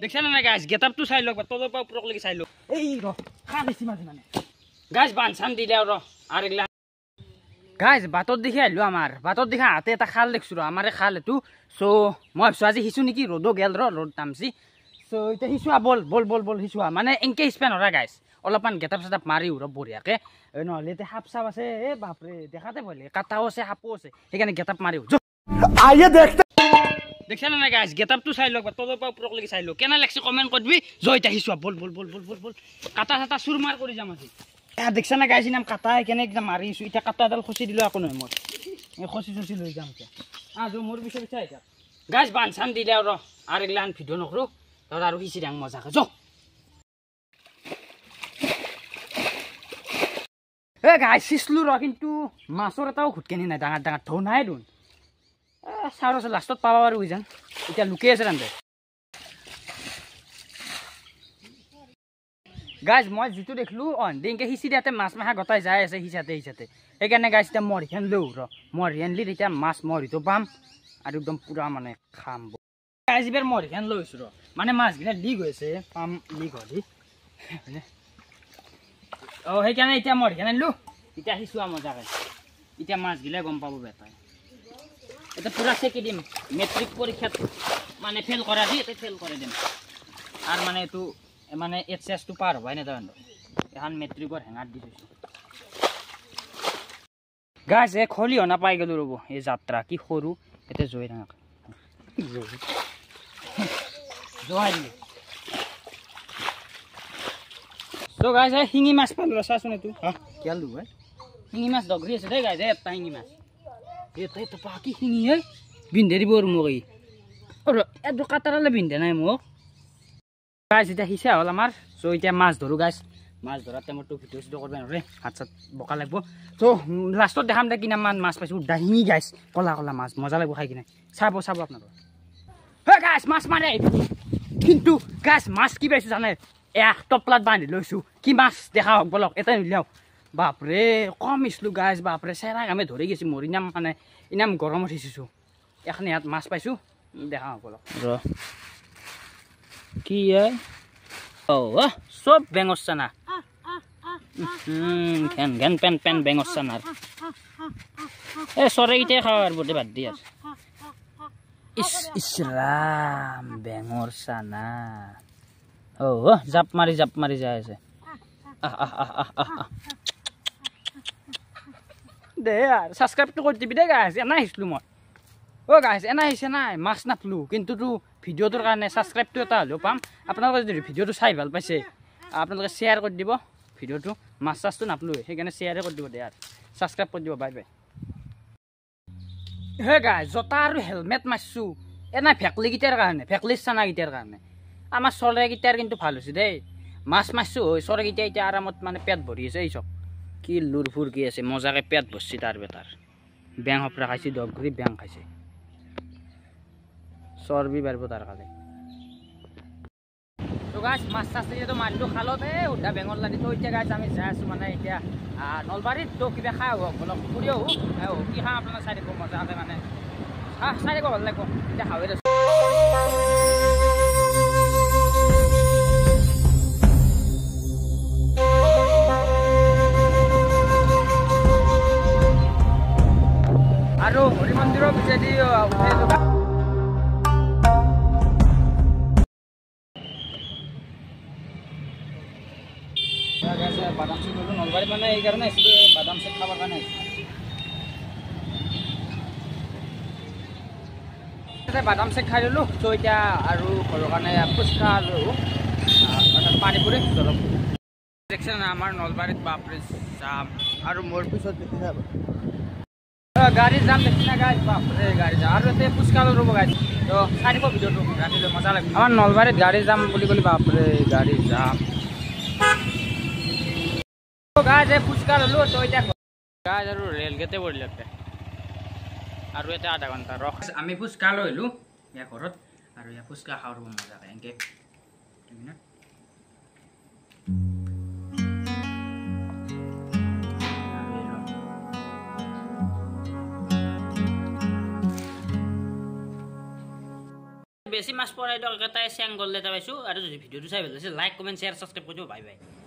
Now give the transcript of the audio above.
দেখছেন না গাইস গেটআপটো চাই লওক তলৰ পৰা ওপৰলৈকে চাই লওক এই ৰ খান দিছি মানে গাইস বান চান দিলে আৰু আর এগুলা গাইস বাটত দেখি আইলো আমার বাটত দেখা হাতে এটা খাল দেখছো আমারে খাল এটু সো মই ভাবছো আজি হিসু নেকি রোদ গেল রোদ তামছি সো এটা হিসুয়া বল হিসুয়া মানে এনকে স্পেন হরা গাইস অলপমান গেটআপ সেটআপ মারি উৰ বঢ়িয়াকে নহলে এতে সাপ সাপ আছে এ বাপৰে দেখাতে বলে কাটাও আছে সাপও আছে সেইকাৰণে গেটআপ মাৰি আইয়ে দেখতে দেখছেন না গাইস গেটআপটো চাই লওক তলৰ পৰা ওপৰলৈকে চাই লওক কেনে লাগছে কমেন্ট কৰবি জয়টা হিসুয়া বল কাটা সাটা সুৰমাৰ কৰি যাম আজি দেখছা না গাইছি নাম কাটা কেনে একদম মাৰিছো এটা কাটা এডাল খসি দিলো আকৌ নহয় মই এই খসি লৈ যাম এতিয়া আজো মোৰ পিছে এটা গাইছ বান চান দিলে আৰু এগলান ভিডিঅ' নকৰো তাৰ আৰু হিচি ডাং মজাকে যো এ গাইছ সিসলু ৰ কিন্তু মাছৰ এটাও ঘুটকেনি নাই ডাঙৰ ডাঙৰ ঢৌ নাই দুন চাৰ লাষ্টত পাবা বাৰু হৈ যাম এতিয়া লুকি আছে ৰান্ধে গাইজ মই যেটো দেখলো অনদিনকে হিচি দিয়াতে মাছ মাখা গতাই যাই আছে হিচাতে সেইকাৰণে গাইজ এতিয়া মৰিখান লওঁ ৰ মৰিখান লি এতিয়া মাছ মৰিটো পাম আৰু একদম পুৰা মানে খাম গাইজ এবাৰ মৰিখান লৈছো ৰ মানে মাছগিলা লিক হৈছে পাম লিক হলি সেইকাৰণে এতিয়া মৰিখান আনিলো এতিয়া আহিছোঁ মজাকে এতিয়া মাছগিলা গম পাব বেটাই এতিয়া পুৰা চেকি দিম মেট্ৰিক পৰীক্ষাত মানে ফেল কৰা দি এতিয়া ফেল কৰি দিম আৰু মানে এইটো মানে এইচএস টো পাৰ হয় না জানো এখন মেট্ৰিকৰ হেঙাত দি থৈছো গাইস এ খলি হনা পাই গেল ৰব এই যাত্ৰা কি সৰু এতে জয় না জয় দি তো গাইস এ হিঙি মাছ পালো চাচোন এটো কেলু ভাই হিঙি মাছ দগৰি আছে দে গাইস এটা হিঙি মাছ এতে তো পাকি হিঙি হে বিন্ধে দিব মই এটো কাটাৰালে বিন্ধে নাই মোক গাইস এটা হিসা হল আমার সো এটা মাছ ধরু গাইস মাছ ধরাতে আমার তো ভিডিও সিডিও করবে নরে হাত সাত বকা লাগবো তো লাস্টত দেখাম দে কিনা মান মাছ পাইছো ডাহিঙি গাইস কলা কলা মাছ মজা লাগবো খাই কিনা চাব আপনারা হে গাইস মাছ মারে কিন্তু গাইস মাছ কি পাইছো জানে এক টপলাত বান্ধি লৈছো কি মাছ দেখা হক বলক এটা নিলাও বাপরে কম ইসলু গাইস বাপরে সেরা আমি ধরে গেছি মরিনাম মানে ইনাম গরমত হিছিছো এখানে হাত মাছ পাইছো দেখা হক বলক র কি সব বেঙসানা ঘেন পেন বেঙসানার এ চৰাইকেইটাই খাওয়ার বটে বাদ দি আছে ইসরাম বেঙর চানা জাপ মারি যায় আছে দে আর সাবস্ক্রাইবটো করে দিবি দে গাইস এনা আহিছিলো মই গাইস এনা আহিছে নাই মাছ নাপলো কিন্তু তো ভিডিওটোৰ কাৰণে সাবস্ক্রাইবটো এটা হলেও পাম আপোনালোকে যদি ভিডিওটো চাই ভাল পাইছে আপোনালোকে শেয়ার কৰি দিব ভিডিওটো মাছ চাছটো নাপলো সেইকাৰণে শেয়াৰে কৰি দিব দে আৰ সাবস্ক্ৰাইব কৰি দিব বাই বাই হে গাইস জোতা আৰু হেলমেট মাৰছো এনা ভেকলি গিটাৰ কাৰণে ভেকলি চানা গিটাৰ কাৰণে আমাৰ চৰাই গিটাৰ কিন্তু ভাল হৈছে দেই মাছ মাৰছো চৰাই গিটা এতিয়া আৰামত মানে পেট ভৰি আছে এই চব কি লুৰফুৰ কি আছে মজাকে পেট ভৰছি তাৰ বেটাৰ বেং হপৰা খাইছি দগৰি বেং খাইছে চৰ্বি বাঢ়িব তাৰ কালে তো গাইস মাছ চাছ তো মাৰিলো খালতে উঠা বেঙৰ লাগি তো এতিয়া গাইস আমি যাই আছো মানে এতিয়া নলবাৰীত তো কিবা খাই হওক অলপ ফুৰিও কি খাম আপোনালোকে চাই দিব মজাকে মানে চাই দিব ভাল লাগিব এতিয়া খাওঁৱে আৰু হৰি মন্দিৰৰ পিছেদি বাদাম শেক হলো নলবাৰীত মানে এই কাৰণে আহিছিলো বাদাম শেক খাবৰ কাৰণে আহিছিলো বাদাম শেক খাই ললো তো এতিয়া আৰু ঘৰৰ কাৰণে ফুচকা আৰু পানী পুৰি অলপ দেখছেন আমাৰ নলবাৰীত বাপৰে যাম আৰু মোৰ পিছত গাড়ীৰ যাম দেখছি না গাইছ বাপৰে গাড়ী যাম আৰু এতে ফুচকা ৰ'ব গাইছ তো চাই দিব ভিডিঅ'টো ৰাতিলৈ মজা লাগিব আমাৰ নলবাৰীত গাড়ী যাম বুলি ক'লে বাপৰে গাড়ী যাম গাইজ ফুচকা ললো তো এতিয়া গাইজ আৰু ৰেল গেটে পৰিলে আৰু এটা আধা ঘণ্টা ৰখ আমি ফুচকা লৈলো ইয়াৰ ঘৰত আৰু ইয়াৰ ফুচকা খাওঁ ৰ'ব মজাকে এনেকৈ বেছি মাছ পৰাই দিয়ক এটাই চেং গ'ল এটা পাইছোঁ আৰু যদি ভিডিঅ'টো চাই ভাল লাগিছে লাইক কমেণ্ট শ্বেয়াৰ ছাবস্ক্ৰাইব কৰি দিব বাই বাই